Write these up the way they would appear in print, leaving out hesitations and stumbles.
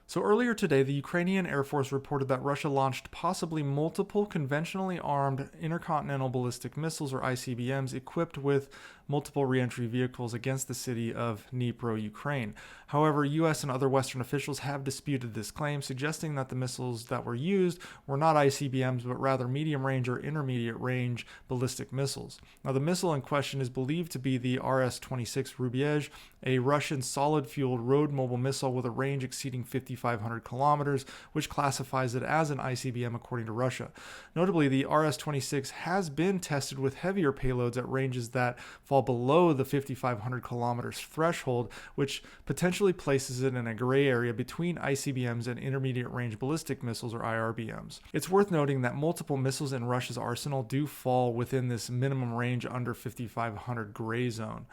So earlier today, the Ukrainian Air Force reported that Russia launched possibly multiple conventionally armed intercontinental ballistic missiles, or ICBMs, equipped with multiple reentry vehicles against the city of Dnipro, Ukraine. However, U.S. and other Western officials have disputed this claim, suggesting that the missiles that were used were not ICBMs, but rather medium-range or intermediate-range ballistic missiles. Now, the missile in question is believed to be the RS-26 Rubyezh, a Russian solid-fueled road-mobile missile with a range exceeding 5,500 kilometers, which classifies it as an ICBM according to Russia. Notably, the RS-26 has been tested with heavier payloads at ranges that fall below the 5,500 kilometers threshold, which potentially places it in a gray area between ICBMs and intermediate-range ballistic missiles, or IRBMs. It's worth noting that multiple missiles in Russia's arsenal do fall within this minimum range under 5,500 gray zone.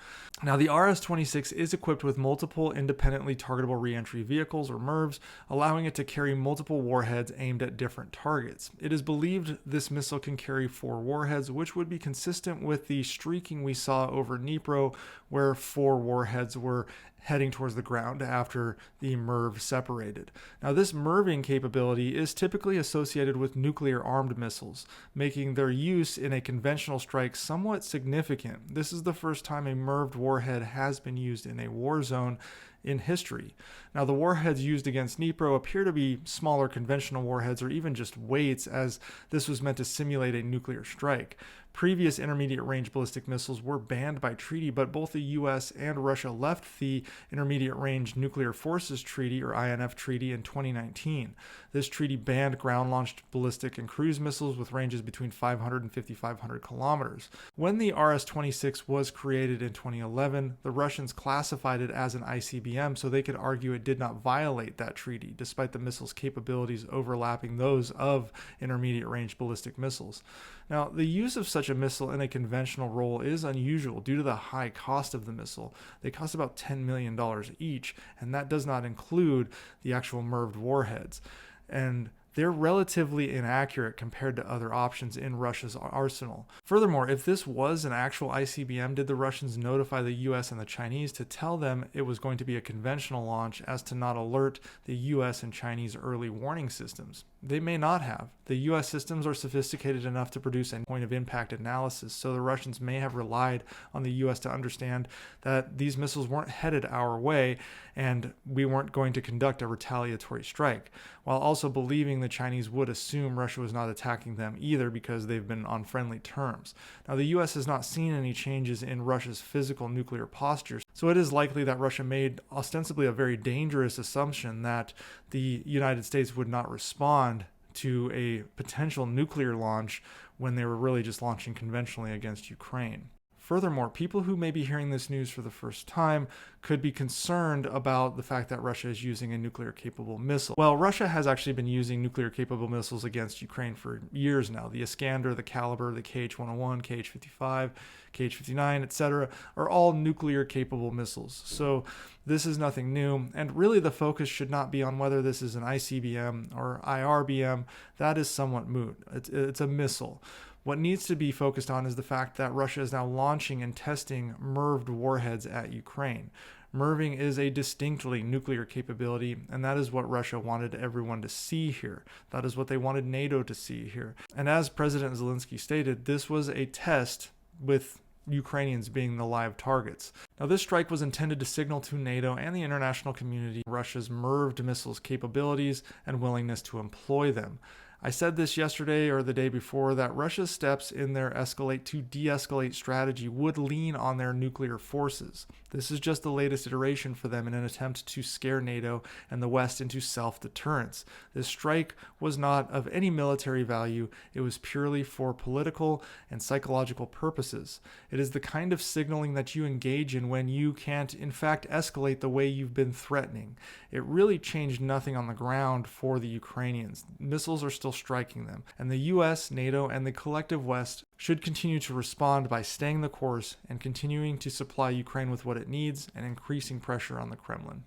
Now, the RS-26 is equipped with multiple independently targetable reentry vehicles, or MIRVs, allowing it to carry multiple warheads aimed at different targets. It is believed this missile can carry 4 warheads, which would be consistent with the streaking we saw over Dnipro, where 4 warheads were heading towards the ground after the MIRV separated. Now, this MIRVing capability is typically associated with nuclear-armed missiles, making their use in a conventional strike somewhat significant. This is the first time a MIRVed warhead has been used in a war zone in history. Now, the warheads used against Dnipro appear to be smaller conventional warheads or even just weights, as this was meant to simulate a nuclear strike. Previous intermediate-range ballistic missiles were banned by treaty, but both the U.S. and Russia left the Intermediate-Range Nuclear Forces Treaty, or INF Treaty, in 2019. This treaty banned ground-launched ballistic and cruise missiles with ranges between 500 and 5,500 kilometers. When the RS-26 was created in 2011, the Russians classified it as an ICBM, so they could argue it did not violate that treaty, despite the missile's capabilities overlapping those of intermediate-range ballistic missiles. Now, the use of such a missile in a conventional role is unusual due to the high cost of the missile. They cost about $10 million each, and that does not include the actual MIRVed warheads. And they're relatively inaccurate compared to other options in Russia's arsenal. Furthermore, if this was an actual ICBM, did the Russians notify the US and the Chinese to tell them it was going to be a conventional launch as to not alert the US and Chinese early warning systems? They may not have. The US systems are sophisticated enough to produce a point of impact analysis, so the Russians may have relied on the US to understand that these missiles weren't headed our way and we weren't going to conduct a retaliatory strike, while also believing the Chinese would assume Russia was not attacking them either because they've been on friendly terms. Now, the US has not seen any changes in Russia's physical nuclear posture, so it is likely that Russia made ostensibly a very dangerous assumption that the United States would not respond to a potential nuclear launch when they were really just launching conventionally against Ukraine. Furthermore, people who may be hearing this news for the first time could be concerned about the fact that Russia is using a nuclear-capable missile. Well, Russia has actually been using nuclear-capable missiles against Ukraine for years now. The Iskander, the Caliber, the KH-101, KH-55, KH-59, etc. are all nuclear-capable missiles. So this is nothing new, and really the focus should not be on whether this is an ICBM or IRBM. That is somewhat moot. It's a missile. What needs to be focused on is the fact that Russia is now launching and testing MIRVed warheads at Ukraine. MIRVing is a distinctly nuclear capability, and that is what Russia wanted everyone to see here. That is what they wanted NATO to see here. And as President Zelensky stated, this was a test with Ukrainians being the live targets. Now, this strike was intended to signal to NATO and the international community Russia's MIRVed missiles capabilities and willingness to employ them. I said this yesterday or the day before that Russia's steps in their escalate to de-escalate strategy would lean on their nuclear forces. This is just the latest iteration for them in an attempt to scare NATO and the West into self-deterrence. This strike was not of any military value. It was purely for political and psychological purposes. It is the kind of signaling that you engage in when you can't, in fact, escalate the way you've been threatening. It really changed nothing on the ground for the Ukrainians. Missiles are still striking them, and the US, NATO, and the collective West should continue to respond by staying the course and continuing to supply Ukraine with what it needs and increasing pressure on the Kremlin.